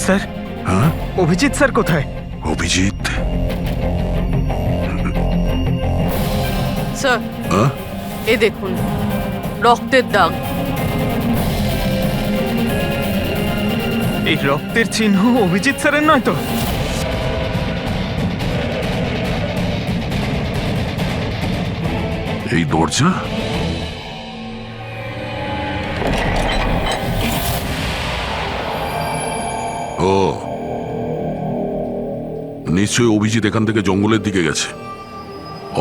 Sir, হ্যাঁ Abhijit sir কোথায়? Abhijit? Sir, হ্যাঁ এ দেখুন রক্তের দাগ। এই রক্তের চিহ্ন অভিজিৎ স্যারের নয় তো? এই দরজা? ও, নিশ্চয়ই অভিজিৎ এখান থেকে জঙ্গলের দিকে গেছে।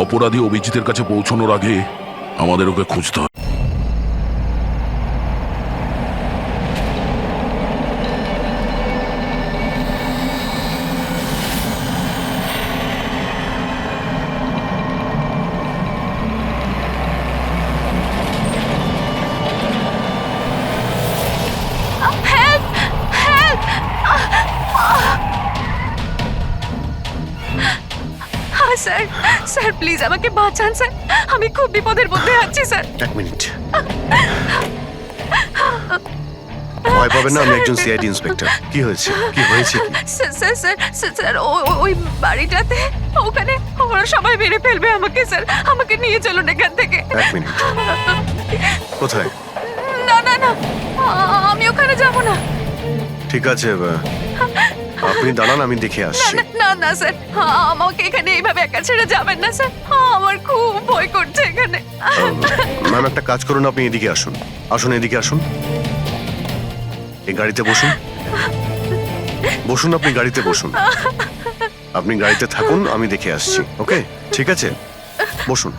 অপরাধী অভিজিতের কাছে পৌঁছানোর আগে আমাদের ওকে খুঁজতে হবে। স্যার, স্যার প্লিজ আমাকে বাঁচান স্যার, আমি খুব বিপদের মধ্যে আছি স্যার। এক মিনিট, ভয় পাবেন না, আমি একজন সিআইডি ইন্সপেক্টর। কি হয়েছে, কি হয়েছে? স্যার স্যার স্যার স্যার ওই বাড়িটাতে ওখানে ওরা সবাই মেরে ফেলবে আমাকে স্যার, আমাকে নিয়ে চলুন এখান থেকে। এক মিনিট, কোথায়? না না না, আমি ওখানে যাব না। ঠিক আছে, আপনি দাঁড়ান, আমি দেখে আসছি। না না স্যার, আমাকে এখানে এইভাবে একা ছেড়ে যাবেন না স্যার, আমার খুব ভয় করছে এখানে। ম্যাম, একটা কাজ করুন, আপনি এদিকে আসুন। আসুন, এদিকে আসুন, এই গাড়িতে বসুন। বসুন, আপনি গাড়িতে বসুন। আপনি গাড়িতে থাকুন, আমি দেখে আসছি। ওকে, ঠিক আছে, বসুন।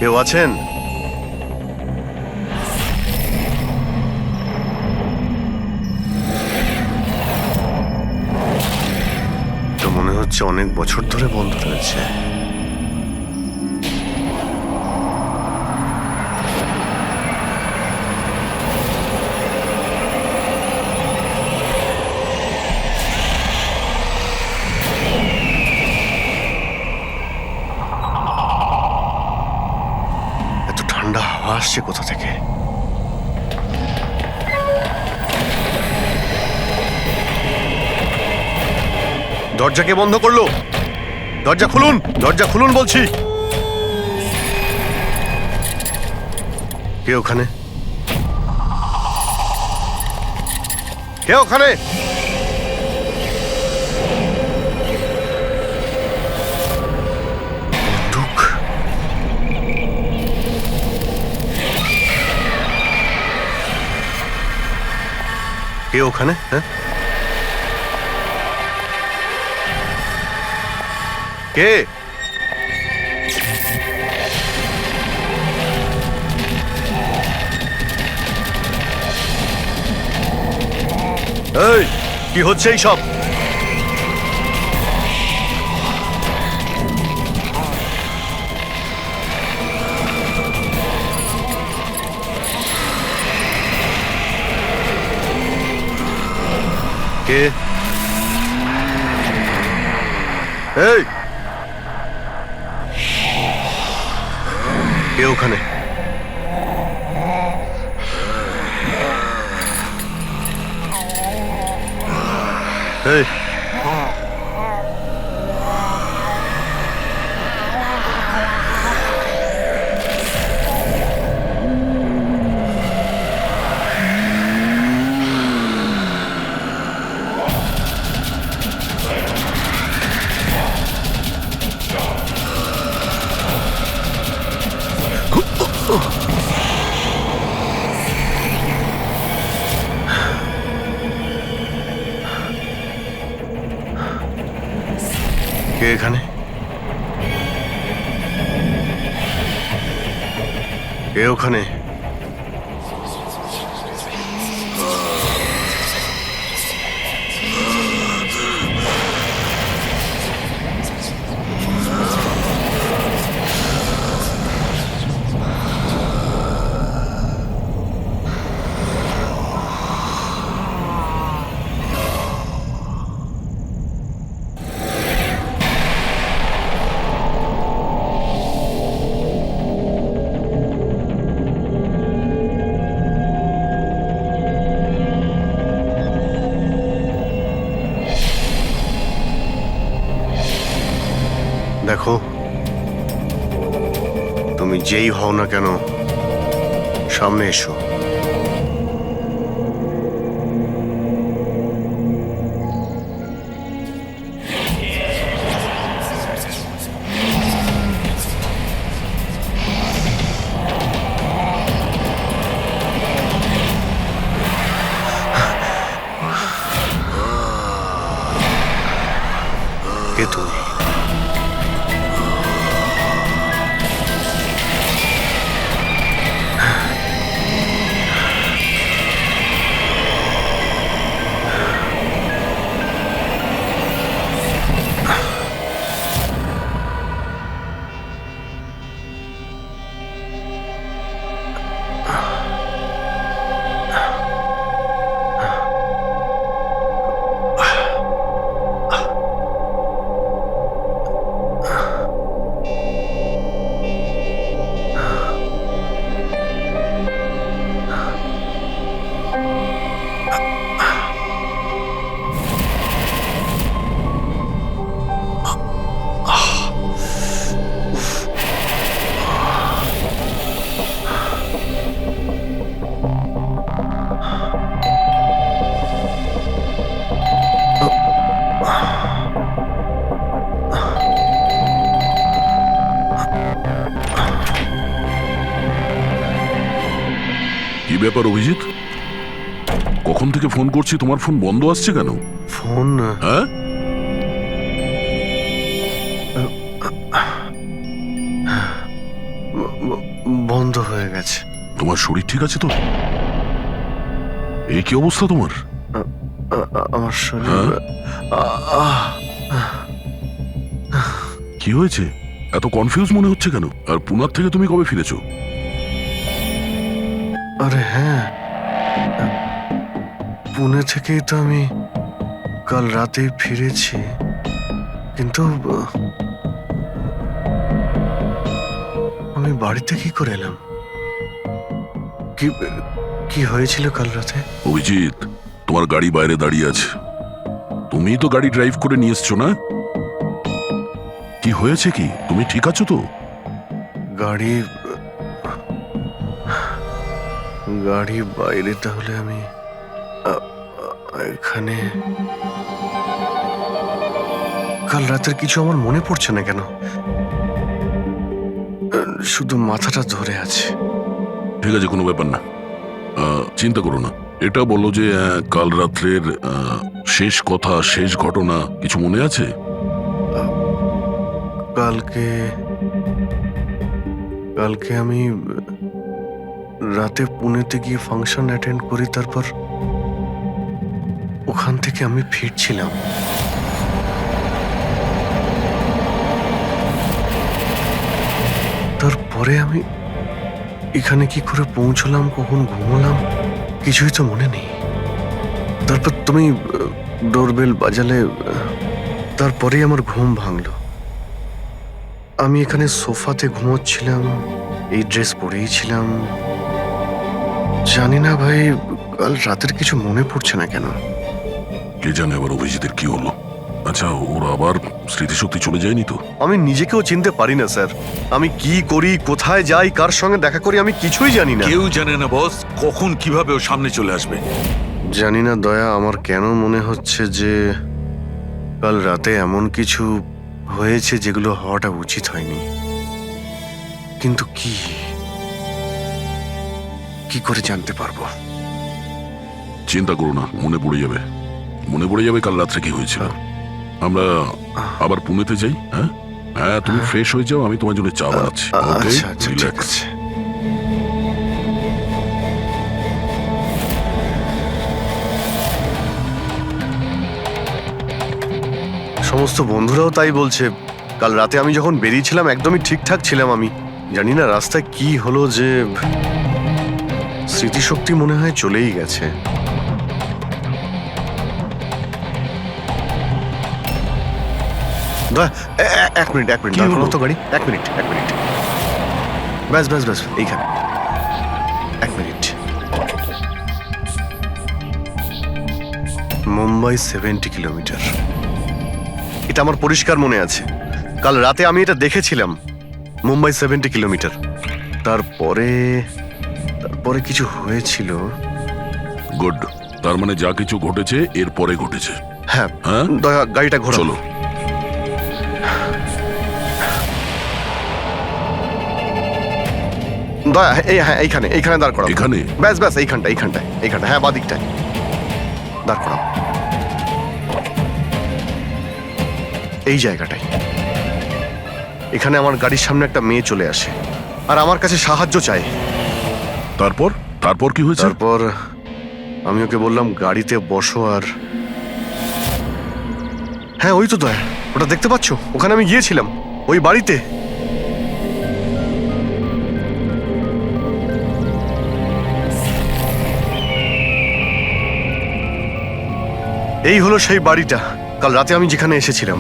কেউ আছেন? তো মনে হচ্ছে অনেক বছর ধরে বন্ধ রয়েছে। ঠান্ডা হাওয়া আসছে কোথা থেকে? দরজা কে বন্ধ করলো? দরজা খুলুন, দরজা খুলুন বলছি। কে ওখানে? কে ওখানে? কে ওখানে? হ্যাঁ, কে? এই, কি হচ্ছে এই সব? কে? এই, কে ওখানে? এই, কে এখানে? এ ওখানে। দেখো, তুমি যেই হও না কেন, সামনে এসো। কে তুমি? কি ব্যাপার অভিজিৎ? কখন থেকে ফোন করছি, তোমার ফোন বন্ধ আসছে কেন? ফোন হ্যাঁ, বন্ধ হয়ে গেছে। তোমার শরীর ঠিক আছে তো? এই কি অবস্থা তোমার? আমার শরীর কি হয়েছে? এত কনফিউজ মনে হচ্ছে কেন? আর পুনার থেকে তুমি কবে ফিরেছো? আরে হ্যাঁ, পুনে থেকেই তো আমি কাল রাতে ফিরেছি, কিন্তু আমি বাড়িতে কি করে এলাম? কি কি হয়েছিল কাল রাতে? অভিজিৎ, তোমার গাড়ি বাইরে দাঁড়িয়ে আছে, তুমিই তো গাড়ি ড্রাইভ করে নিয়ে এসছো না? কি হয়েছে কি? তুমি ঠিক আছো তো? গাড়ি গাড়ি বাইরে, তাহলে আমি এখানে? কাল রাতের কিছু আমার মনে পড়ছে না কেন, শুধু মাথাটা ধরে আছে। ঠিক আছে, কোনো ব্যাপার না, চিন্তা করো না। এটা বলো যে কাল রাত্রের শেষ কথা, শেষ ঘটনা কিছু মনে আছে? কালকে আমি রাতে পুনেতে গিয়ে ফাংশন অ্যাটেন্ড করি, তারপর ওখান থেকে আমি ফিরছিলাম। তারপরে আমি এখানে কি করে পৌঁছলাম, কখন ঘুমোলাম, কিছুই তো মনে নেই। তারপর তুমি ডোরবেল বাজালে, তারপরেই আমার ঘুম ভাঙলো। আমি এখানে সোফাতে ঘুমোচ্ছিলাম, এই ড্রেস পরেই ছিলাম। জানি না ভাই, কাল রাতের কিছু মনে পড়ছে না কেন। কে জানে আবার অভিজিতের কি হলো। আচ্ছা, ওর আবার স্মৃতিশক্তি চলে যায়নি তো? আমি নিজেকেও চিনতে পারি না স্যার। আমি কি করি, কোথায় যাই, কার সঙ্গে দেখা করি, আমি কিছুই জানি না। কেউ জানে না বস, কখন কিভাবে ও সামনে চলে আসবে। জানি না দয়া, আমার কেন মনে হচ্ছে যে কাল রাতে এমন কিছু হয়েছে যেগুলো হওয়াটা উচিত হয়নি। কিন্তু কি করে জানতে পারবো? চিন্তা করো না, মনে পড়ে যাবে, মনে পড়ে যাবে কাল রাত্রে কি হয়েছিল। আমরা আবার পুনেতে যাই। হ্যাঁ হ্যাঁ, তুমি ফ্রেশ হয়ে যাও, আমি তোমার জন্য চা বানাচ্ছি। আচ্ছা আচ্ছা, ঠিক আছে। সমস্ত বন্ধুরাও তাই বলছে। কাল রাতে আমি যখন বেরিয়েছিলাম একদমই ঠিকঠাক ছিলাম। আমি জানি না রাস্তায় কি হলো যে স্মৃতিশক্তি মনে হয় চলেই গেছে। এক মিনিট কি হলো? দাঁড়ানো তো গাড়ি। এক মিনিট ব্যাস এইখানে। এক মিনিট। মুম্বাই 70 কিলোমিটার, এটা আমার পরিষ্কার মনে আছে। কাল রাতে আমি এটা দেখেছিলাম, মুম্বাই 70 কিলোমিটার। তারপরে কিছু হয়েছিল। গুড, তার মানে যা কিছু ঘটেছে এরপরে ঘটেছে। হ্যাঁ, হ্যাঁ? দয়া গাড়িটা ঘোরাও। চলো। দয়া হ্যাঁ এইখানে দাঁড় করাও। এখানে? ব্যাস এইখানটায় হ্যাঁ, বাদিকটায় দাঁড় করাও। এই জায়গাটায়। এখানে আমার গাড়ির সামনে একটা মেয়ে চলে আসে আর আমার কাছে সাহায্য চায়। তারপর কি হয়েছে? তারপর আমি ওকে বললাম গাড়িতে বসো। আর হ্যাঁ, ওই তো দয়া, ওটা দেখতে পাচ্ছ? ওখানে আমি গিয়েছিলাম, ওই বাড়িতে। এই হলো সেই বাড়িটা কাল রাতে আমি যেখানে এসেছিলাম।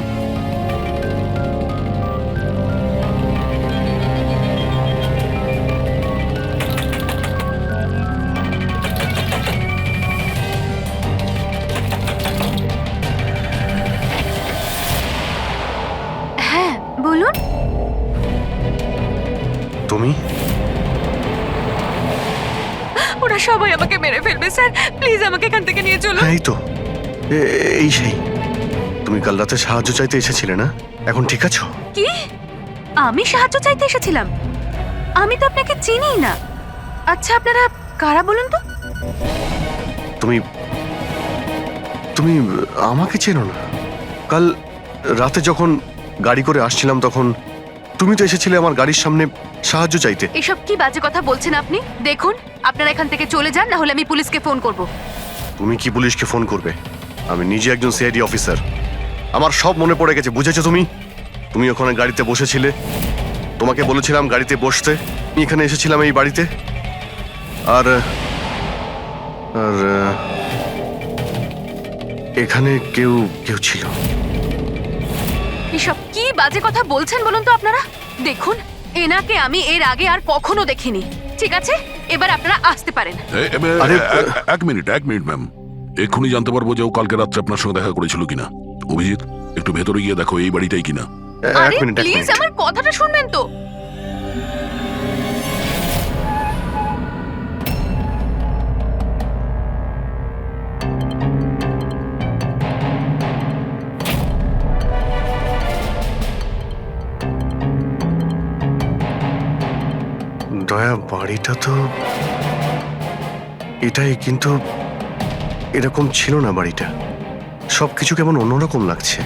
হ্যাঁ বলুন। তুমি? ওরা সবাই আমাকে মেরে ফেলবে স্যার, প্লিজ আমাকে এখান থেকে নিয়ে চলুন। হ্যাঁ, এই তো এই সেই। তুমি কাল রাতে সাহায্য চাইতে এসেছিলে না? এখন ঠিক আছো? কি? আমি সাহায্য চাইতে এসেছিলাম? আমি তো আপনাকে চিনিই না। আচ্ছা আপনারা কারা বলুন তো? তুমি আমাকে চেনো না? কাল রাতে যখন গাড়ি করে আসছিলাম তখন তুমি তো এসেছিলে আমার গাড়ির সামনে সাহায্য চাইতে। এসব কি বাজে কথা বলছেন আপনি? দেখুন আপনারা এখান থেকে চলে যান, না হলে আমি পুলিশকে ফোন করব। তুমি কি পুলিশকে ফোন করবে? আমি নিজে একজন সিআইডি অফিসার, আমার সব মনে পড়ে গেছে। বুঝেছো তুমি ওখানে গাড়িতে বসেছিলে, তোমাকে বলেছিলাম গাড়িতে বসতে। আমি এখানে এসেছিলাম এই বাড়িতে, আর আর এখানে কেউ ছিল। এসব কি বাজে কথা বলছেন বলুন তো আপনারা? দেখুন এনাকে আমি এর আগে আর কখনো দেখিনি। ঠিক আছে, এবার আপনারা আসতে পারেন। এক মিনিট ম্যাম, এক্ষুনি জানতে পারবো যে ও কালকে রাত্রে আপনার সঙ্গে দেখা করেছিল কিনা। অভিজিৎ, একটু ভেতরে গিয়ে দেখো এই বাড়িটাই কিনা। আরে এক মিনিট প্লিজ আমার কথাটা শুনবেন তো। দয়া, বাড়িটা তো এটাই, কিন্তু এরকম ছিল না বাড়িটা। সবকিছু কেমন অন্যরকম লাগছে।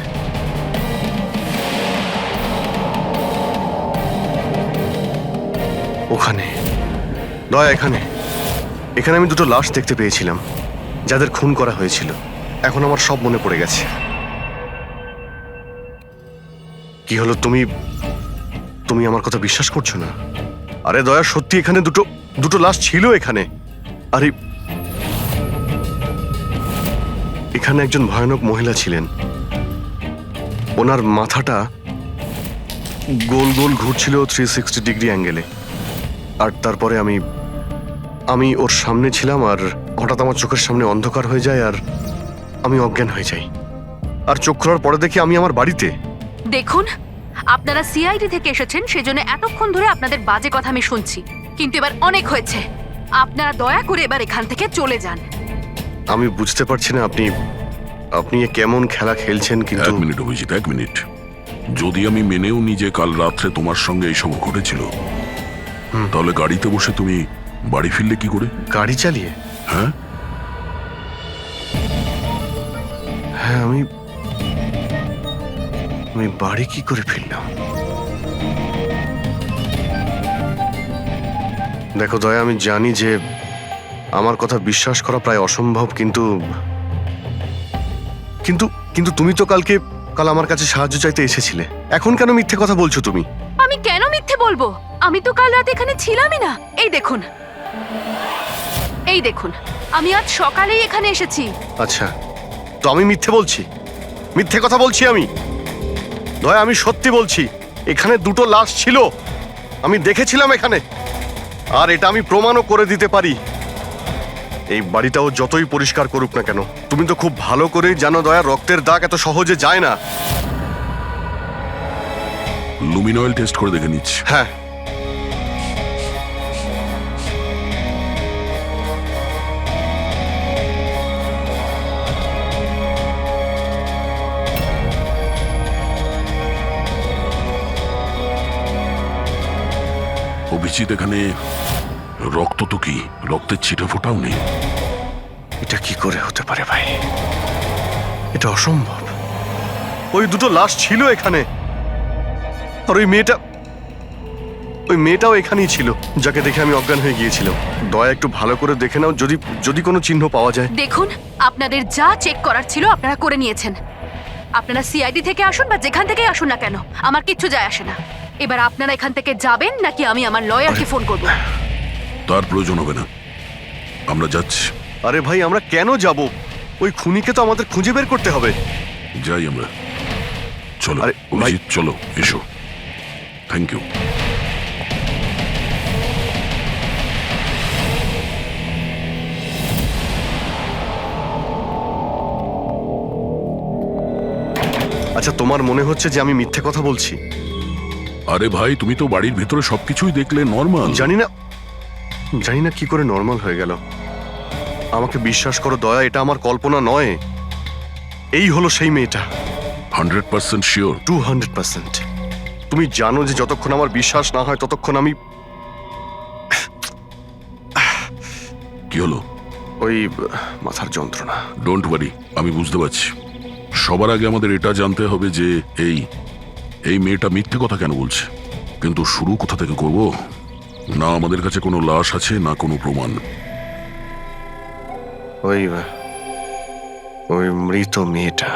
ওখানে দয়া, এখানে আমি দুটো লাশ দেখতে পেয়েছিলাম, যাদের খুন করা হয়েছিল। এখন আমার সব মনে পড়ে গেছে। কি হলো, তুমি আমার কথা বিশ্বাস করছো না? আরে দয়া, সত্যি এখানে দুটো লাশ ছিল এখানে। আরে এখানে একজন ভয়ানক মহিলা ছিলেন, ওনার মাথাটা গোল গোল ঘুরছিল 360 ডিগ্রি অ্যাঙ্গেলে। আর তারপরে আমি ওর সামনে ছিলাম, আর হঠাৎ আমার চোখের সামনে অন্ধকার হয়ে যায় আর আমি অজ্ঞান হয়ে যাই। আর চোখ খোলার পরে দেখি আমি আমার বাড়িতে। দেখুন আপনারা সিআইডি থেকে এসেছেন, সেজন্য এতক্ষণ ধরে আপনাদের বাজে কথা আমি শুনছি, কিন্তু এবার অনেক হয়েছে। আপনারা দয়া করে এবার এখান থেকে চলে যান। আমি বুঝতে পারছি না আপনি এ কেমন খেলা খেলছেন, কিন্তু এক মিনিট অভিজিৎ, এক মিনিট। যদি আমি মেনেও নি যে কাল রাত্রে তোমার সঙ্গে এইসব ঘটেছিল, তাহলে গাড়িতে বসে তুমি বাড়ি ফিরলে কি করে? গাড়ি চালিয়ে? হ্যাঁ, হ্যাঁ, আমি বাড়ি কি করে ফিরলাম? দেখো দয়া, আমি জানি যে আমার কথা বিশ্বাস করা প্রায় অসম্ভব, কিন্তু তুমি তো কাল আমার কাছে সাহায্য চাইতে এসেছিলে, এখন কেন মিথ্যে কথা বলছো তুমি? আমি কেন মিথ্যে বলবো? আমি তো কাল রাতে এখানে ছিলামই না। এই দেখুন, এই দেখুন, আমি আজ সকালেই এখানে এসেছি। আচ্ছা, তো আমি মিথ্যে বলছি? মিথ্যে কথা বলছি আমি? দয়া, আমি সত্যি বলছি, এখানে দুটো লাশ ছিল, আমি দেখেছিলাম এখানে, আর এটা আমি প্রমাণও করে দিতে পারি। এই বাড়িটাও যতই পরিষ্কার করুক না কেন, তুমি তো খুব ভালো করেই জানো দয়া, রক্তের দাগ এত সহজে যায় না। লুমিনয়েল টেস্ট করে দেখে নিচ্ছি। হ্যাঁ, অভিজিৎ, এখানে রক্ত তো কি, রক্তের ছিটে ফোটাও নেই। এটা কি করে হতে পারে ভাই? এটা অসম্ভব। ওই দুটো লাশ ছিল এখানে, আর ওই মেয়েটাও এখানেই ছিল, যাকে দেখে আমি অজ্ঞান হয়ে গিয়েছিলাম। দয়া, একটু ভালো করে দেখে নাও, যদি কোনো চিহ্ন পাওয়া যায়। দেখুন, আপনাদের যা চেক করার ছিল আপনারা করে নিয়েছেন। আপনারা সিআইডি থেকে আসুন বা যেখান থেকে আসুন না কেন, আমার কিচ্ছু যায় আসে না। এবার আপনারা এখান থেকে যাবেন নাকি আমি আমার লয়ারকে ফোন করব? তার প্রয়োজন হবে না, আমরা যাচ্ছি। আরে ভাই, আমরা কেন যাব? ওই খুনিকে তো আমাদের খুঁজে বের করতে হবে। যাই আমরা, চলো। আরে, ভাই- অভিজিৎ, চলো, এসো। Thank you. আচ্ছা, তোমার মনে হচ্ছে যে আমি মিথ্যে কথা বলছি? আরে ভাই, তুমি তো বাড়ির ভেতরে সবকিছুই দেখলে, নর্মাল। জানি না কি করে নর্মাল হয়ে গেল। আমাকে বিশ্বাস করো দয়া, এটা আমার কল্পনা নয়। এই হলো সেই মেয়েটা। 100% শিওর? 200%। তুমি জানো যে যতক্ষণ আমার বিশ্বাস না হয় ততক্ষণ আমি কি হলো? ওই মাথার যন্ত্রণা। ডোন্ট ওয়ারি, আমি বুঝতে পারছি। সবার আগে আমাদের এটা জানতে হবে যে এই মেয়েটা মিথ্যে কথা কেন বলছে। কিন্তু শুরু কোথা থেকে করব? না আমাদের কাছে কোনো লাশ আছে, না কোনো প্রমাণ। ওই মৃত মেয়েটা,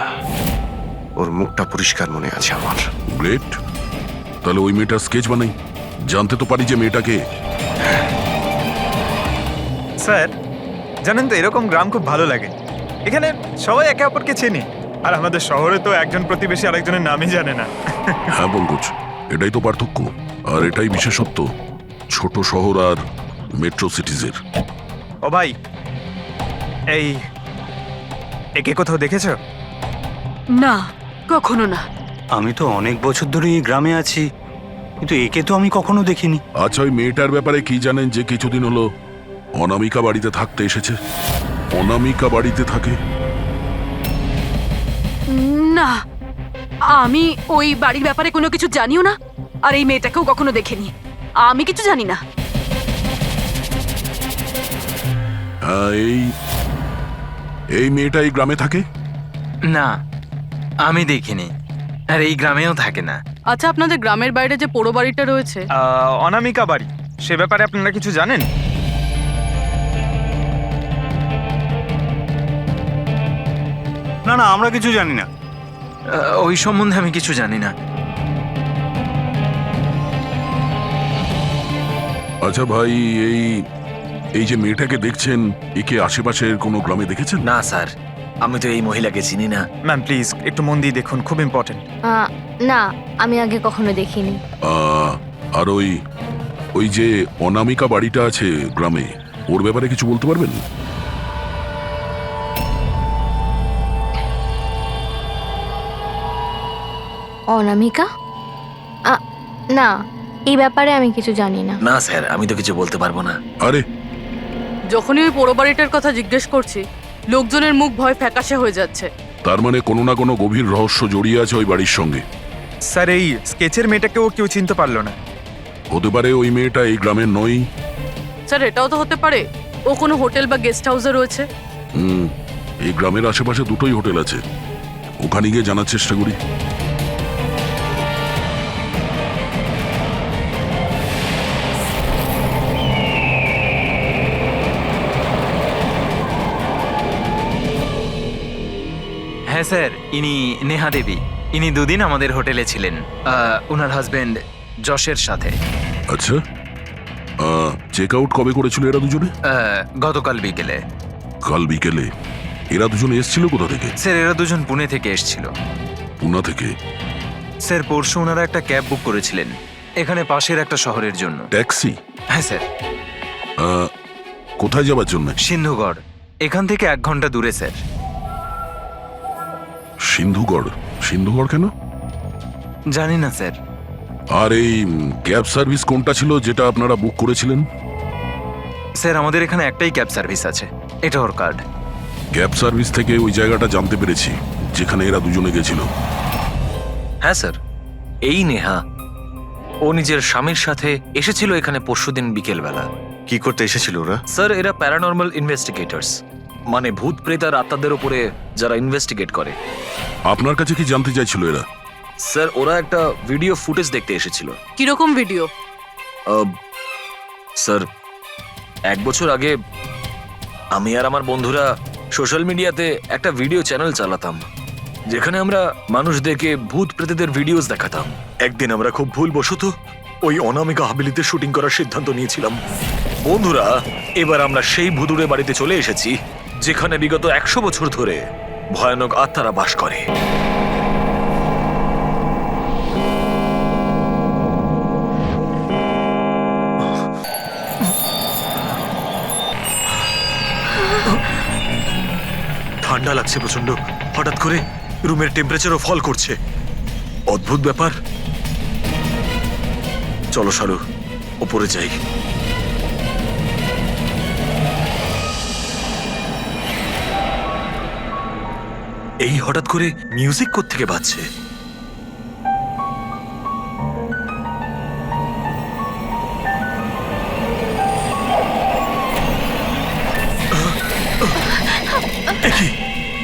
ওর মুখটা পরিষ্কার মনে আছে আমার। গ্রেট, তাহলে ওই মেয়েটার স্কেচ বানাই, জানতে তো পারি যে মেয়েটাকে। স্যার, জানেন তো এরকম গ্রাম খুব ভালো লাগে। এখানে সবাই একে অপরকে চেনে, আর আমাদের শহরে তো একজন প্রতিবেশী আরেকজনের নামই জানে না। হ্যাঁ পঙ্কজ, এটাই তো পার্থক্য, আর এটাই বিশেষত্ব ছোট শহর আর মেট্রো সিটিজের। ও ভাই, একে কোথাও দেখেছো? না, কখনো না। আমি তো অনেক বছর ধরে এই গ্রামে আছি, কিন্তু একে তো আমি কখনো দেখিনি। আচ্ছা, ওই মেয়েটার ব্যাপারে কি জানেন যে কিছুদিন হলো অনামিকা বাড়িতে থাকতে এসেছে? অনামিকা বাড়িতে থাকে? না, আমি ওই বাড়ির ব্যাপারে কোনো কিছু জানিও না, আর এই মেয়েটাকেও কখনো দেখিনি। আমি কিছু জানি না। হ্যাঁ, এই মেয়েটা এই গ্রামে থাকে? না, আমি দেখিনি, আর এই গ্রামেও থাকে না। আচ্ছা, আপনাদের গ্রামের বাইরে যে পোড়ো বাড়িটা রয়েছে, অনামিকা বাড়ি, সে ব্যাপারে আপনারা কিছু জানেন? না না, আমরা কিছু জানি না। ওই সম্বন্ধে আমি কিছু জানি না। আচ্ছা ভাই, এই যে মেয়েটাকে দেখছেন, একে আশেপাশের কোনো গ্রামে দেখেছেন? না স্যার, আমি তো এই মহিলাকে চিনি না। ম্যাম প্লিজ একটু মন দিয়ে দেখুন, খুব ইম্পর্টেন্ট। না, আমি আগে কখনো দেখিনি। আর ওই যে অনামিকা বাড়িটা আছে গ্রামে, ওর ব্যাপারে কিছু বলতে পারবেন? অনামিকা? না, এই ব্যাপারে আমি কিছু জানি না। না স্যার, আমি তো কিছু বলতে পারবো না। আরে, যখনই ওই পোড়ো বাড়িটার কথা জিজ্ঞেস করছি, লোকজনের মুখ ভয় ফ্যাকাশে হয়ে যাচ্ছে। তার মানে কোনো না কোনো গভীর রহস্য জড়িয়ে আছে ওই বাড়ির সঙ্গে। স্যার, এই স্কেচের মেয়েটাকেও কেউ চিনতে পারলো না। হতে পারে ওই মেয়েটা এই গ্রামের নয়। স্যার, এটাও তো হতে পারে ও কোনো হোটেল বা গেস্ট হাউসে রয়েছে। এই গ্রামের আশেপাশে দুটোই হোটেল আছে, ওখানে গিয়ে জানার চেষ্টা করি। হ্যাঁ স্যার, ইনি নেহা দেবী। ইনি দুদিন আমাদের হোটেলে ছিলেন ওনার হাজবেন্ড যশের সাথে। আচ্ছা, চেক আউট কবে করেছিল এরা দুজনে? গতকাল বিকেলে। কাল বিকেলে? এরা দুজনে এসেছিল কোথা থেকে? স্যার এরা দুজন পুনে থেকে এসেছিল। পুনা থেকে? স্যার পরশু ওনারা একটা ক্যাব বুক করেছিলেন এখানে পাশের একটা শহরের জন্য। ট্যাক্সি? হ্যাঁ স্যার। কোথায় যাবার জন্য? সিন্ধুগড়, এখান থেকে 1 ঘন্টা দূরে স্যার। সিন্ধুগড়? সিন্ধুগড় কেন? জানি না স্যার। আর এই ক্যাব সার্ভিস কোনটা ছিল যেটা আপনারা বুক করেছিলেন? স্যার আমাদের এখানে একটাই ক্যাব সার্ভিস আছে, এটা ওর কার্ড। ক্যাব সার্ভিস থেকে ওই জায়গাটা জানতে পেরেছি যেখানে এরা দুজনে গেছিল। হ্যাঁ স্যার, এই নেহা ও নিজের স্বামীর সাথে এসেছিল এখানে পরশুদিন বিকেলবেলা। কি করতে এসেছিল ওরা? স্যার এরা প্যারানর্মাল ইনভেস্টিগেটরস, মানে ভূত প্রেত আর আত্মাদের উপরে যারা ইনভেস্টিগেট করে। আপনার কাছে কি জানতে চাইছিল এরা? স্যার ওরা একটা ভিডিও ফুটেজ দেখতে এসেছিল। কিরকম ভিডিও? স্যার 1 বছর আগে আমি আর আমার বন্ধুরা সোশ্যাল মিডিয়াতে একটা ভিডিও চ্যানেল চালাতাম যেখানে আমরা মানুষদেরকে ভূত প্রেতদের ভিডিওস দেখাতাম। একদিন আমরা খুব ভুলবশত ওই অনামিকা হাভেলিতে শুটিং করার সিদ্ধান্ত নিয়েছিলাম। বন্ধুরা, এবার আমরা সেই ভুতুড়ে বাড়িতে চলে এসেছি যেখানে বিগত 100 বছর ধরে ভয়ানক আত্মারা বাস করে। ঠান্ডা লাগছে প্রচন্ড, হঠাৎ করে রুমের টেম্পারেচারও ফল করছে। অদ্ভুত ব্যাপার। চলো শালু, ওপরে যাই। এই হঠাৎ করে মিউজিক কোত্থেকে বাজছে?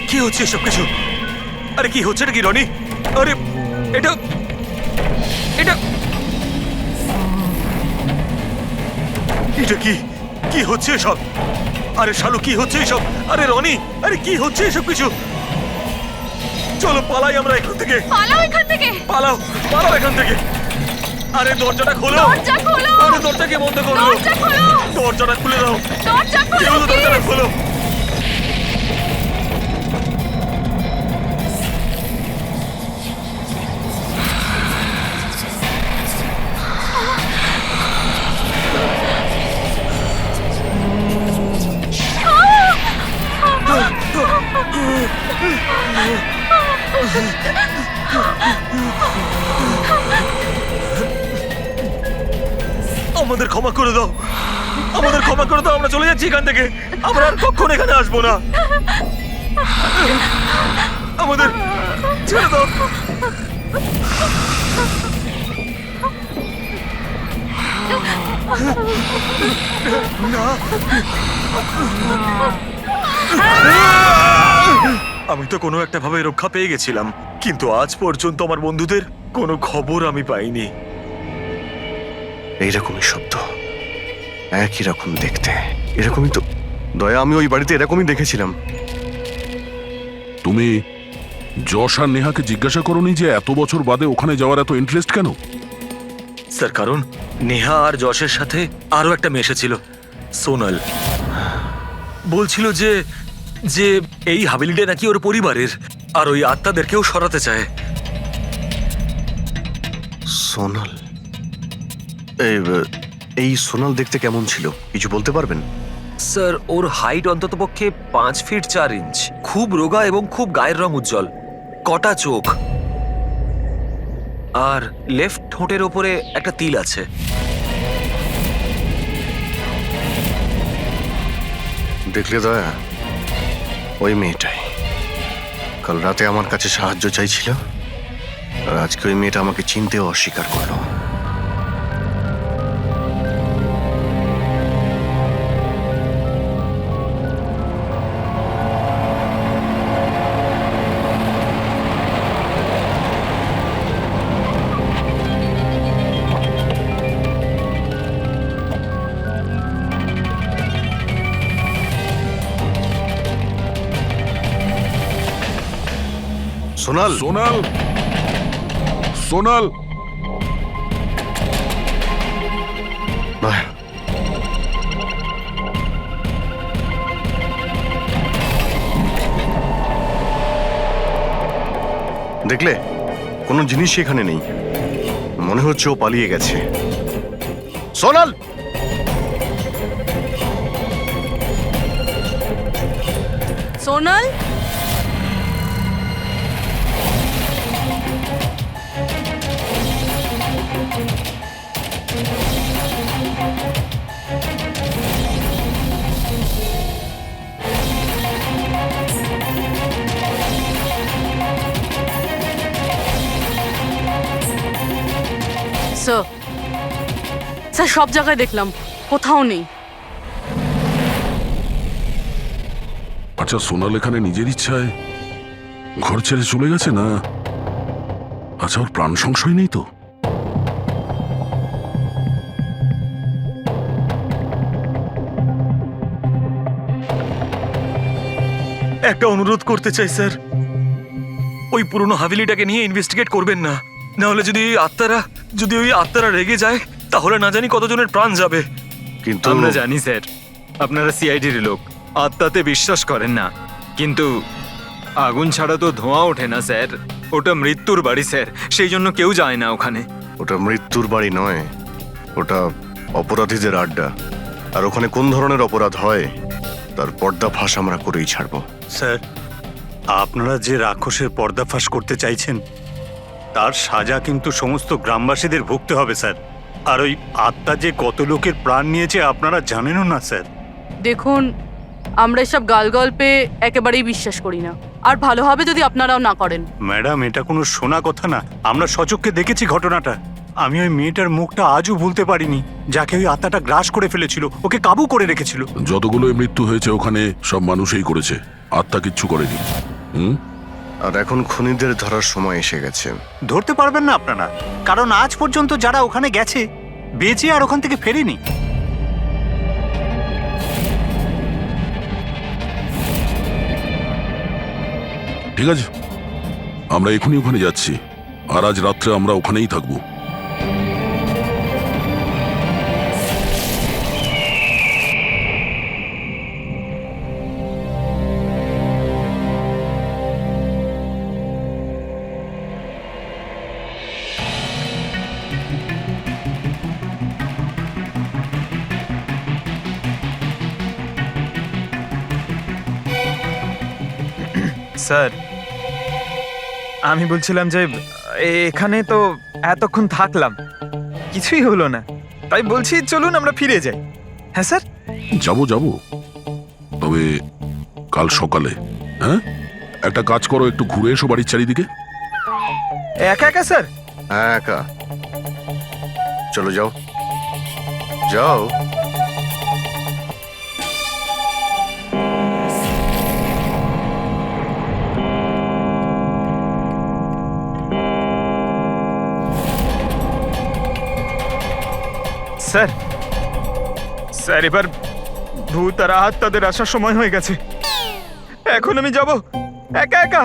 কি হচ্ছে এসব কিছু? আরে কি হচ্ছে নাকি রনি? আরে এটা এটা এটা কি কি হচ্ছে এসব? আরে শালু কি হচ্ছে এসব? আরে রনি, আরে কি হচ্ছে এসব কিছু? চলো পালাই আমরা এখান থেকে। পালাও এখান থেকে। পালাও, পালাও এখান থেকে। আরে দরজাটা খোলো। দরজা খোলো। আরে দরজাকে বন্ধ করো। দরজা খোলো। দরজাটা খুলে দাও। দরজা খোলো। কেউ দরজাটা খোলো। আমাদের ক্ষমা করে দাও, আমাদের ক্ষমা করে দাও। আমরা চলে যাচ্ছি এখান থেকে। আমরা আর কখনো এখানে আসবো না। আমাদের ছেড়ে দাও। না, আমি তো কোনো একটা ভাবে রক্ষা পেয়ে গেছিলাম, কিন্তু আজ পর্যন্ত আমার বন্ধুদের কোনো খবর আমি পাইনি। এইরকমই শব্দ, একই রকম দেখতে, এরকমই তো। দয়া, আমি ওই বাড়িতে এরকমই দেখেছিলাম। তুমি যশ আর নেহাকে জিজ্ঞাসা করোনি যে এত বছর বাদে ওখানে যাওয়ার এত ইন্টারেস্ট কেন? স্যার কারণ নেহা আর যশের সাথে আরো একটা মেয়ে এসেছিল, সোনাল। বলছিল যে যে এই হাভেলিটা নাকি ওর পরিবারের, আর ওই আত্মাদেরকেও সরাতে চায়। সোনাল? এই সোনাল দেখতে কেমন ছিল কিছু বলতে পারবেন? স্যার ওর হাইট অন্ততপক্ষে 5 ফিট 4 ইঞ্চ, খুব রোগা এবং খুব গায়ের রং উজ্জ্বল, কটা চোখ, আর লেফট ঠোঁটের ওপরে একটা তিল আছে। দেখলে দয়া, ওই মেয়েটাই কাল রাতে আমার কাছে সাহায্য চাইছিল, আর আজকে ওই মেয়েটা আমাকে চিনতেও অস্বীকার করলো। সোনাল, সোনাল, সোনাল, ভাই, দেখলে কোনো জিনিসই এখানে নেই, মনে হচ্ছে ও পালিয়ে গেছে। সোনাল, সোনাল, স্যার, স্যার সব জায়গায় দেখলাম, কোথাও নেই। আচ্ছা সোনাল এখানে নিজের ইচ্ছায় ঘর ছেড়ে চলে গেছে না? আচ্ছা ওর প্রাণ সংশয় নেই তো? একটা অনুরোধ করতে চাই স্যার, ওই পুরনো হাভেলিটাকে নিয়ে ইনভেস্টিগেট করবেন না। না হলে যদি ওই আত্মারা রেগে যায়, তাহলে না জানি কতজনের প্রাণ যাবে। কিন্তু আমরা জানি স্যার আপনারা সিআইডির লোক, আত্মাতে বিশ্বাস করেন না, কিন্তু আগুন ছাড়া তো ধোঁয়া ওঠে না স্যার। ওটা মৃত্যুর বাড়ি স্যার, সেই জন্য কেউ যায় না ওখানে। ওটা মৃত্যুর বাড়ি নয়, ওটা অপরাধীদের আড্ডা। আর ওখানে কোন ধরনের অপরাধ হয় তার পর্দাফাঁস আমরা করেই ছাড়বো। স্যার, আপনারা যে রাক্ষসের পর্দাফাঁস করতে চাইছেন তার সাজা কিন্তু সমস্ত গ্রামবাসীদের ভুগতে হবে স্যার। আর ওই আত্মা যে কত লোকের প্রাণ নিয়েছে আপনারা জানেনও না স্যার। দেখুন, আমরা এসব গালগল্পে একেবারেই বিশ্বাস করি না, আর ভালো হবে যদি আপনারাও না করেন। ম্যাডাম, এটা কোনো শোনা কথা না, আমরা সচক্ষে দেখেছি ঘটনাটা। আমি ওই মেয়েটার মুখটা আজও ভুলতে পারিনি, যাকে ওই আত্মাটা গ্রাস করে ফেলেছিল, ওকে কাবু করে রেখেছিল। যতগুলো মৃত্যু হয়েছে ওখানে সব মানুষই করেছে, আত্মা কিচ্ছু করেনি। আর এখন খুনিদের ধরার সময় এসে গেছে। ধরতে পারবেন না আপনারা, কারণ আজ পর্যন্ত যারা ওখানে গেছে বেঁচে আর ওখান থেকে ফেরেনি। ঠিক আছে, আমরা এখনই ওখানে যাচ্ছি, আর আজ রাত্রে আমরা ওখানেই থাকবো। স্যার, আমি বলছিলাম যে এখানে তো এতক্ষণ থাকলাম, কিছুই হলো না, তাই বলছি চলুন আমরা ফিরে যাই। হ্যাঁ স্যার, যাবো যাবো, তবে কাল সকালে। হ্যাঁ, একটা কাজ করো, একটু ঘুরে এসো বাড়ির চারিদিকে। একা একা স্যার? হ্যাঁ, একা। চলো যাও যাও। স্যার, স্যার এবার ভূত আর আত্মাদের আসার সময় হয়ে গেছে, এখন আমি যাব একা একা।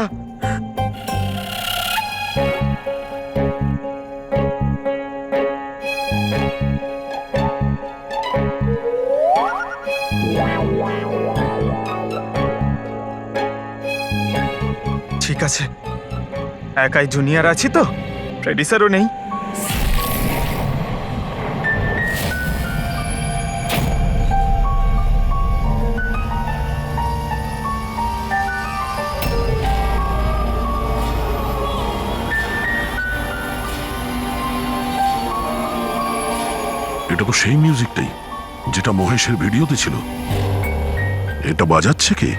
ঠিক আছে, একাই জুনিয়র আছি তো, ফ্রেডি স্যারও নেই। এটা তো সেই মিউজিকটাই যেটা মহেশের ভিডিওতে ছিল। এটা বাজাচ্ছে কে?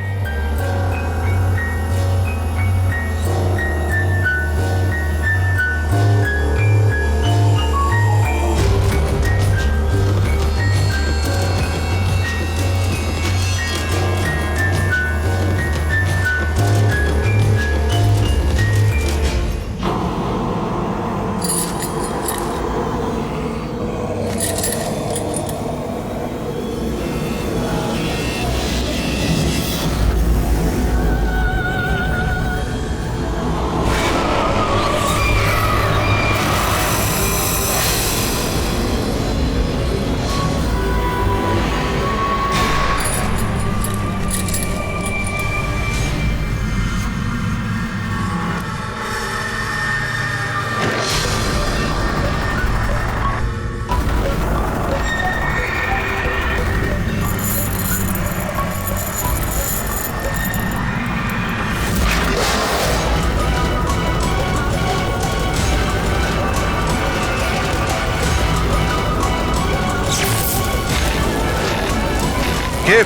কে?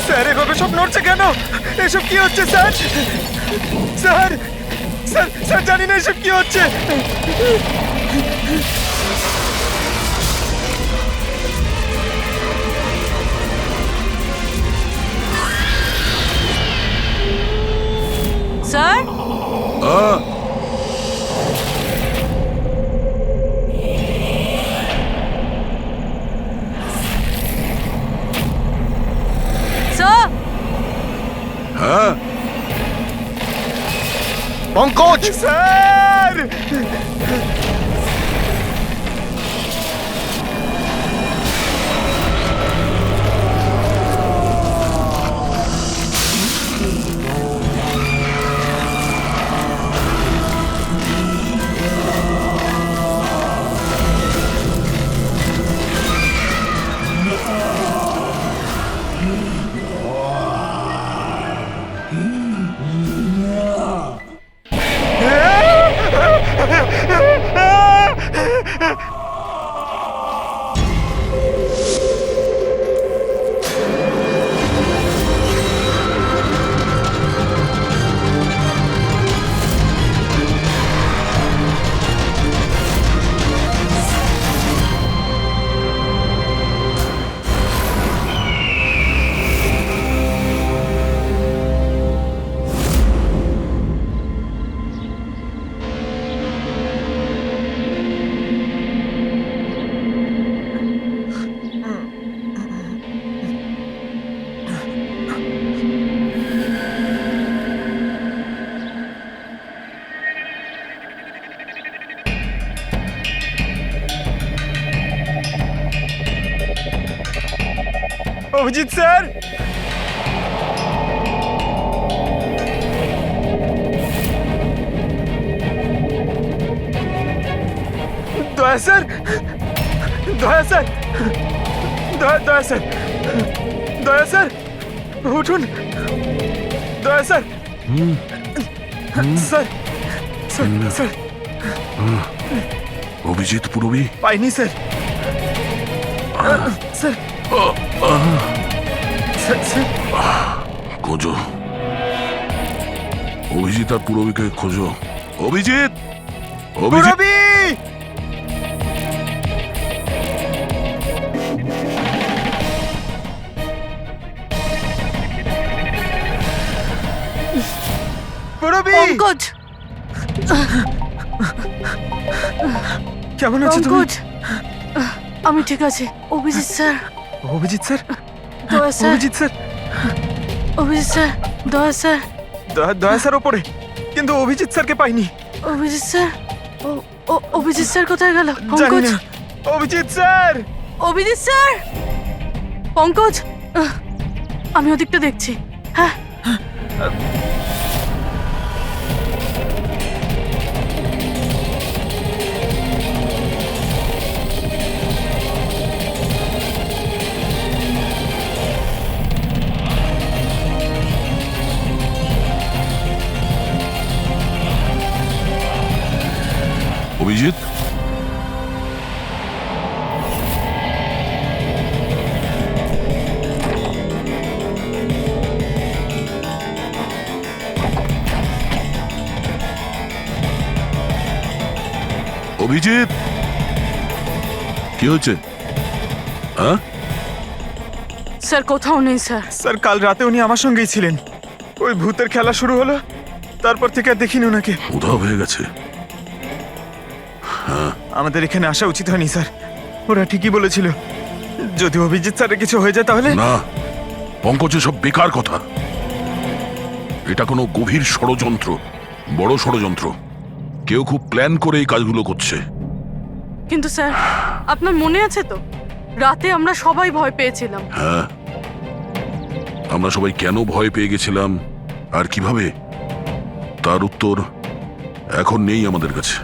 স্যার এভাবে সব নড়ছে কেন? এসব কি হচ্ছে স্যার? স্যার স্যার স্যার জানি না এসব কি হচ্ছে। স্যার স্যার হ্যাঁ পঙ্কজ! স্যার অভিজিৎ স্যার, দয়া স্যার, দয়া স্যার, দয়া স্যার, দয়া স্যার, উঠুন, দয়া sir, sir sir sir Abhijit Purabi? পাইনি স্যার, স্যার স্যার স্যার খোঁজো, অভিজিৎ আর পুরবীকে খোঁজো। অভিজিৎ! অভিজিৎ! পুরবী! পুরবী! পঙ্কজ কেমন আছো তুমি? পঙ্কজ আমি ঠিক আছি। অভিজিৎ স্যার, অভিজিৎ স্যার, দয়া sir, Abhijit sir, Abhijit sir, দয়া স্যার, দয়া স্যার ওপরে, কিন্তু অভিজিৎ স্যারকে পাইনি। অভিজিৎ স্যার, অভিজিৎ স্যার কোথায় গেল? জানি পঙ্কজ, না। অভিজিৎ স্যার! অভিজিৎ স্যার, পঙ্কজ আমি ওদিকটা দেখছি। হ্যাঁ অভিজিৎ? অভিজিৎ, কি হচ্ছে? হ্যাঁ? স্যার কোথাও নেই স্যার। স্যার কাল রাতে উনি আমার সঙ্গেই ছিলেন, ওই ভূতের খেলা শুরু হলো, তারপর থেকে আর দেখিনি ওনাকে। উধাও হয়ে গেছে। আমাদের এখানে আসা উচিত হয়নি স্যার, ওরা ঠিকই বলেছিল যদি অভিজিৎ স্যারের কিছু হয়ে যায় তাহলে। না, পঙ্কজে সব বেকার কথা। এটা কোনো গভীর ষড়যন্ত্র, বড় ষড়যন্ত্র। কেউ খুব প্ল্যান করে এই কাজগুলো করছে। কিন্তু স্যার, আপনার মনে আছে তো রাতে আমরা সবাই ভয় পেয়েছিলাম। হ্যাঁ, আমরা সবাই কেন ভয় পেয়ে গেছিলাম আর কিভাবে, তার উত্তর এখন নেই আমাদের কাছে।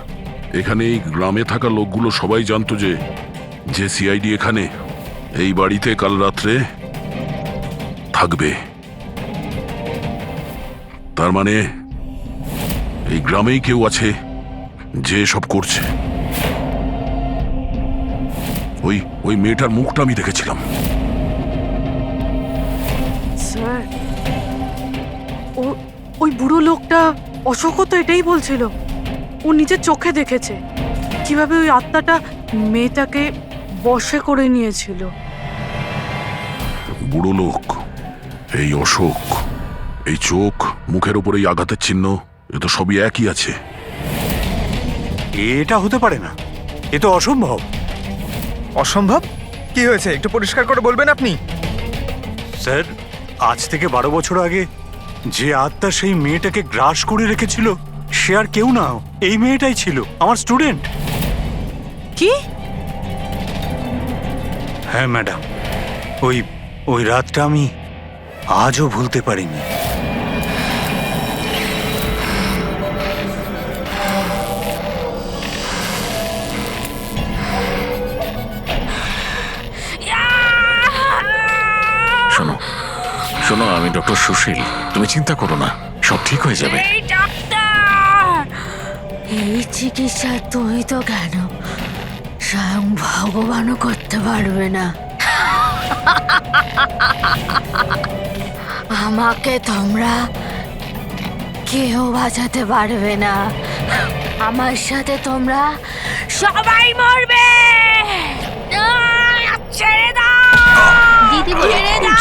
এখানে এই গ্রামে থাকা লোকগুলো সবাই জানতো যে সিআইডি এখানে এই বাড়িতে কাল রাত্রে থাকবে। তার মানে এই গ্রামেই কেউ আছে যে সব করছে। ওই মেয়েটার মুখটা আমি দেখেছিলাম। স্যার, ওই বুড়ো লোকটা অশোকও তো এটাই বলছিল। ও নিজের চোখে দেখেছে কিভাবে ওই আত্মাটা মেয়েটাকে বশে করে নিয়েছিল। বুড়ো লোক, এই অশোক, এই চোখ, মুখের উপর এই আঘাতের চিহ্ন, এ তো সবই একই আছে। এটা হতে পারে না, এ তো অসম্ভব। অসম্ভব? কি হয়েছে একটু পরিষ্কার করে বলবেন আপনি? স্যার, আজ থেকে 12 বছর আগে যে আত্মা সেই মেয়েটাকে গ্রাস করে রেখেছিল সে আর কেউ না, এই মেয়েটাই ছিল, আমার স্টুডেন্ট। কি? হ্যাঁ ম্যাডাম, ওই রাতটা আমি আজও ভুলতে পারিনি। শোনো শোনো, আমি ডক্টর সুশীল, তুমি চিন্তা করো না, সব ঠিক হয়ে যাবে। এই চিকিৎসা তুমি তো কেন, স্বয়ং ভগবানও করতে পারবে না। আমাকে তোমরা কেউ বাঁচাতে পারবে না। আমার সাথে তোমরা সবাই মরবে। ছেড়ে দাও দিদি, ছেড়ে দাও,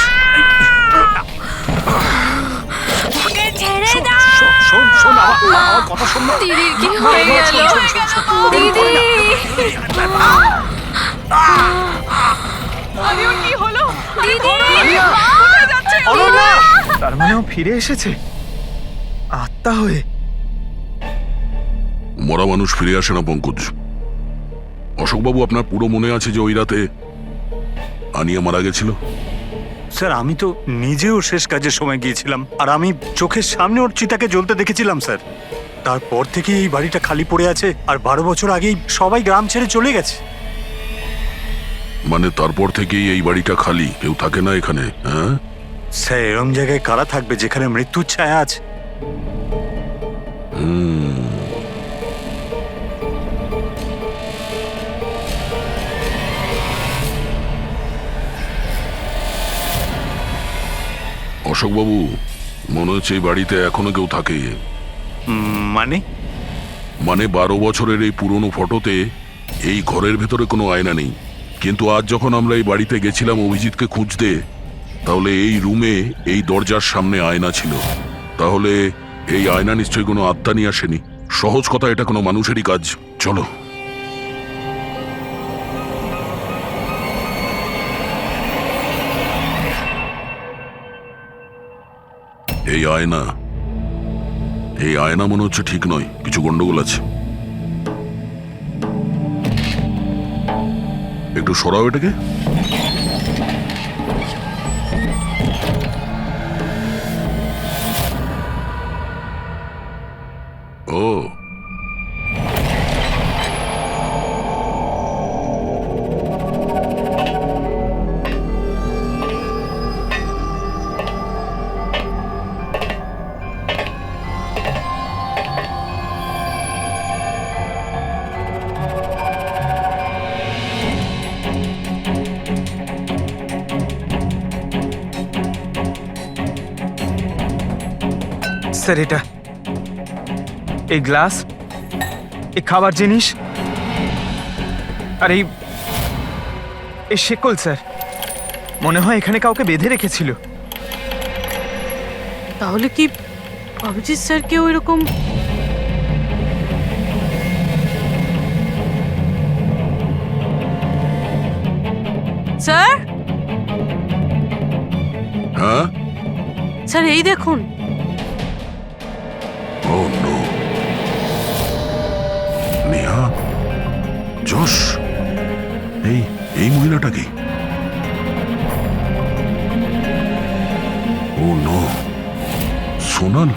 ছেড়ে দাও। আমার কথা শোন না। দিদির কি হয়ে গেল? দিদি, আরে কি হলো? দিদি, তার মানে ও ফিরে এসেছে আত্মা হয়ে। মরা মানুষ ফিরে আসে না পঙ্কজ। অশোকবাবু, আপনার পুরো মনে আছে যে ওই রাতে আনিয়া মারা গেছিল? স্যার, আমি তো নিজেও শেষ কাজের সময় গিয়েছিলাম, আর আমি চোখের সামনে ওর চিতাকে জ্বলতে দেখেছিলাম স্যার। তারপর থেকে এই বাড়িটা খালি পড়ে আছে, আর 12 বছর আগেই সবাই গ্রাম ছেড়ে চলে গেছে। মানে তারপর থেকেই এই বাড়িটা খালি, কেউ থাকে না এখানে? হ্যাঁ স্যার, এরম জায়গায় কারা থাকবে যেখানে মৃত্যুর ছায়া আছে? অশোকবাবু, মনে হচ্ছে এই বাড়িতে এখনো কেউ থাকে। মানে? মানে 12 বছরের এই পুরনো ফটোতে এই ঘরের ভেতরে কোনো আয়না নেই, কিন্তু আজ যখন আমরা এই বাড়িতে গেছিলাম অভিজিৎকে খুঁজতে, তাহলে এই রুমে এই দরজার সামনে আয়না ছিল। তাহলে এই আয়না নিশ্চয়ই কোনো আত্মা নিয়ে আসেনি। সহজ কথা, এটা কোনো মানুষেরই কাজ। চলো। এই আয়না মনে হচ্ছে ঠিক নয়, কিছু গন্ডগোল আছে। একটু সরাও এটাকে। ও, স্যার, এটা এই গ্লাস, এই খাবার জিনিস, আর এই শেকল স্যার, মনে হয় এখানে কাউকে বেঁধে রেখেছিল। তাহলে কি অভিজিৎ স্যার কেউ এরকম? স্যার, হ্যাঁ, স্যার এই দেখুন। ও নো, নেহা, যশ, এই এই মহিলাটা কি? ও নো, সোনাল।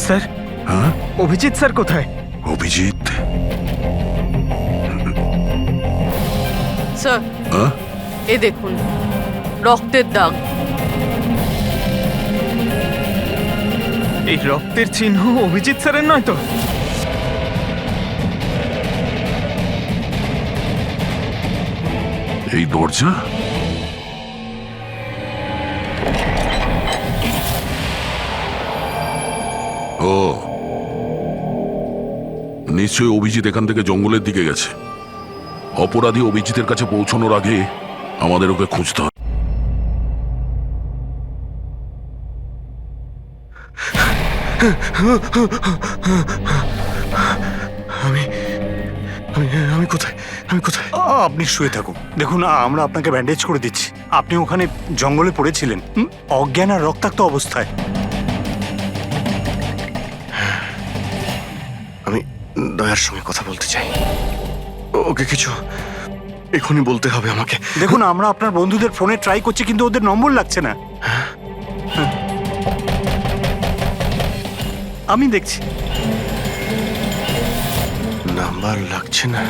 স্যার, হ্যাঁ, অভিজিৎ স্যার কোথায়? অভিজিৎ। স্যার, হ্যাঁ, এ দেখুন রক্তের দাগ। এই রক্তের চিহ্ন অভিজিৎ স্যারের নয় তো? এই দরজা? ও, নিশ্চয়ই অভিজিৎ এখান থেকে জঙ্গলের দিকে গেছে। অপরাধী অভিজিতের কাছে পৌঁছানোর আগে আমাদের ওকে খুঁজতে হবে। আমি কোথায়? আমি কোথায়? আপনি শুয়ে থাকুন, দেখুন আমরা আপনাকে ব্যান্ডেজ করে দিচ্ছি। আপনি ওখানে জঙ্গলে পড়েছিলেন অজ্ঞান আর রক্তাক্ত অবস্থায়। আমি দয়ার সঙ্গে কথা বলতে চাই। ওকে কিছু এখনই বলতে হবে আমাকে। দেখুন আমরা আপনার বন্ধুদের ফোনে ট্রাই করছি, কিন্তু ওদের নম্বর লাগছে না। আমি দেখছি। নাম্বার লাগছে না।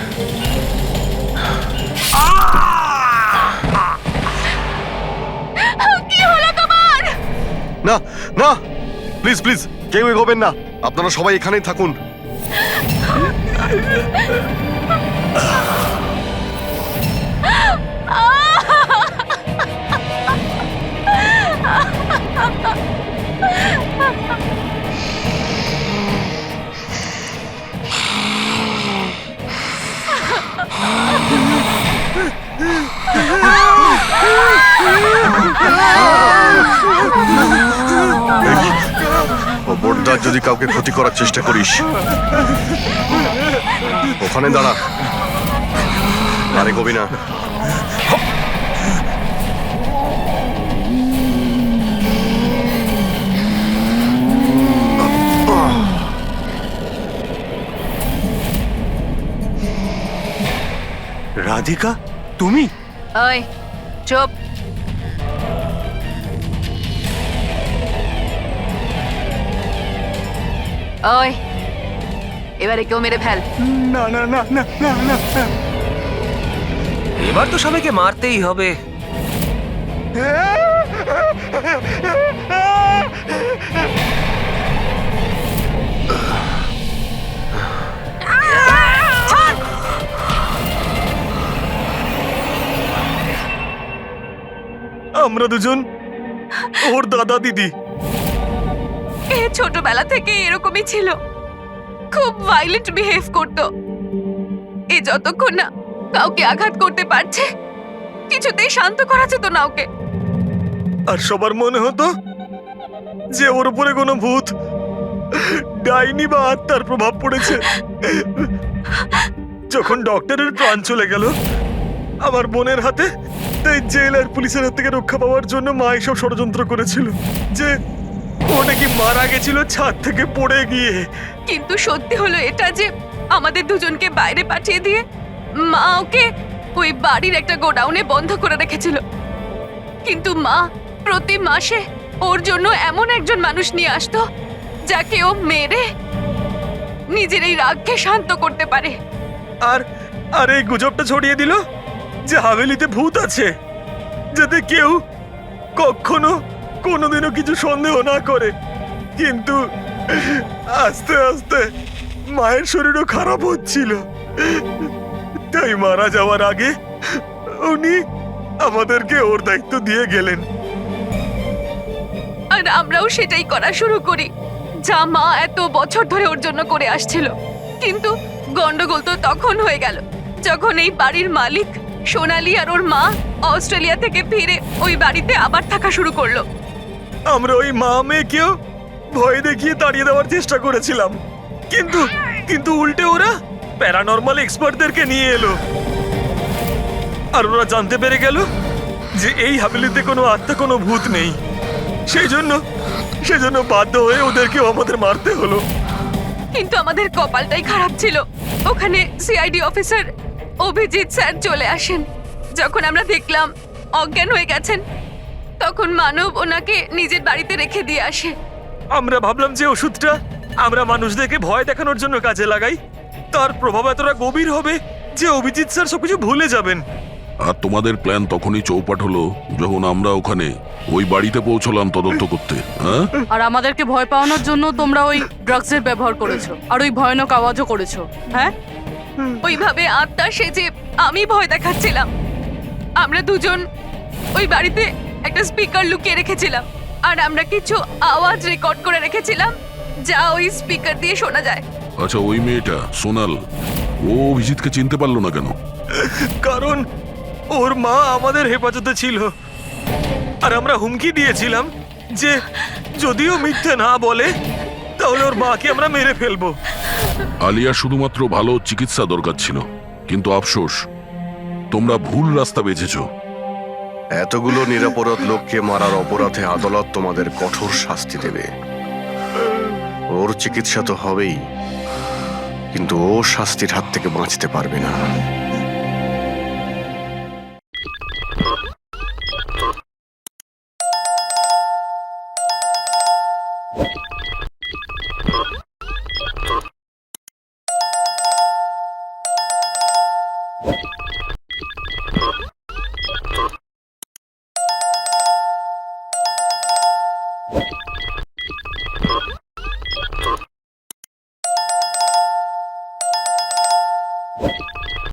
কি হলো তোমার? না না, প্লিজ প্লিজ কেউ এগোবেন না, আপনারা সবাই এখানেই থাকুন। খবরদার যদি কাউকে ক্ষতি করার চেষ্টা করিস, ওখানে দাঁড়া, আরে গবি না। রাধিকা, তুমি? ওই চুপ। ওই এবারে কেউ মেরে ফেল। না না না না না না না। এবার তো সবাইকে মারতেই হবে। আমরা দুজন ওর দাদা দিদি। এ ছোটবেলা থেকে এরকমই ছিল, খুব ভাইলেন্ট বিহেভ করত। এ যতক্ষণ না কাউকে আঘাত করতে পারছে, কিছুতেই শান্ত করা যেত না ওকে। আর সবার মনে হতো যে ওর উপরে কোনো ভূত, ডাইনি বা আত্মার প্রভাব পড়েছে। যখন ডক্টরের প্রাণ চলে গেল আমার বোনের হাতে, তাই জেল আর পুলিশের হাত থেকে রক্ষা পাওয়ার জন্য মা এসব ষড়যন্ত্র করেছিল যে ও নাকি মারা গেছিল ছাদ থেকে পড়ে গিয়ে। কিন্তু সত্যি হলো এটা যে আমাদের দুজনকে বাইরে পাঠিয়ে দিয়ে মা ওকে ওই বাড়ির একটা গোডাউনে বন্ধ করে রেখেছিল। কিন্তু মা প্রতি মাসে ওর জন্য এমন একজন মানুষ নিয়ে আসতো যাকে ও মেরে নিজের এই রাগকে শান্ত করতে পারে। আর আর এই গুজবটা ছড়িয়ে দিল যে হাভেলিতে ভূত আছে, যাতে কেউ কখনো কোনোদিনও কিছু সন্দেহ না করে। কিন্তু আস্তে আস্তে মায়ের শরীরও খারাপ হচ্ছিল, তাই মারা যাওয়ার আগে উনি আমাদেরকে ওর দায়িত্ব দিয়ে গেলেন। আর আমরাও সেটাই করা শুরু করি, যা মা এত বছর ধরে ওর জন্য করে আসছিল। কিন্তু গন্ডগোল তো তখন হয়ে গেল যখন এই বাড়ির মালিক সোনালি আর ওর মা অস্ট্রেলিয়া থেকে ফিরে ওই বাড়িতে আবার থাকা শুরু করলো। আমরা ওই মা মেয়েকেও ভয় দেখিয়ে তাড়িয়ে দেওয়ার চেষ্টা করেছিলাম, কিন্তু কিন্তু উল্টে ওরা প্যারানর্মাল এক্সপার্টদেরকে নিয়ে এলো। আর ওরা জানতে পেরে গেল যে এই হাভেলিতে কোনো আত্মা, কোনো ভূত নেই। সেজন্য বাধ্য হয়ে ওদেরকেও আমাদের মারতে হলো। কিন্তু আমাদের কপালটাই খারাপ ছিল, ওখানে সিআইডি অফিসার অভিজিৎ স্যার চলে আসেন। যখন আমরা দেখলাম অজ্ঞান হয়ে গেছেন, তখন মানব ওনাকে নিজের বাড়িতে রেখে দিয়ে আসে। আমরা ভাবলাম যে ওষুধটা আমরা মানুষদেরকে ভয় দেখানোর জন্য কাজে লাগাই, তার প্রভাব এতটা গভীর হবে যে অভিজিৎ স্যার সবকিছু ভুলে যাবেন। আর তোমাদের প্ল্যান তখনই চৌপাট হলো যখন আমরা ওখানে ওই বাড়িতে পৌঁছলাম তদন্ত করতে। হ্যাঁ, আর আমাদেরকে ভয় পাওয়ানোর জন্য তোমরা ওই ড্রাগসের ব্যবহার করেছো আর ওই ভয়ানক আওয়াজও করেছো। হ্যাঁ, ওইভাবে আত্মা সেজে আমি ভয় দেখাচ্ছিলাম। আমরা দুজন ওই বাড়িতে একটা স্পিকার লুকিয়ে রেখেছিলাম, আর আমরা কিছু আওয়াজ রেকর্ড করে রেখেছিলাম যা ওই স্পিকার দিয়ে শোনা যায়। আচ্ছা, ওই মেয়েটা সোনাল, ও অভিজিৎকে চিনতে পারলো না কেন? কারণ ওর মা আমাদের হেফাজতে ছিল, আর আমরা হুমকি দিয়েছিলাম যে যদিও মিথ্যে না বলে তাহলে ওর মাকে আমরা মেরে ফেলবো। আলিয়া শুধুমাত্র ভালো চিকিৎসা দরকার ছিল, কিন্তু আফসোস তোমরা ভুল রাস্তা বেছেছো। এতগুলো নিরাপরাধ লোককে মারার অপরাধে আদালত তোমাদের কঠোর শাস্তি দেবে। ওর চিকিৎসা তো হবেই, কিন্তু ও শাস্তির হাত থেকে বাঁচতে পারবে না।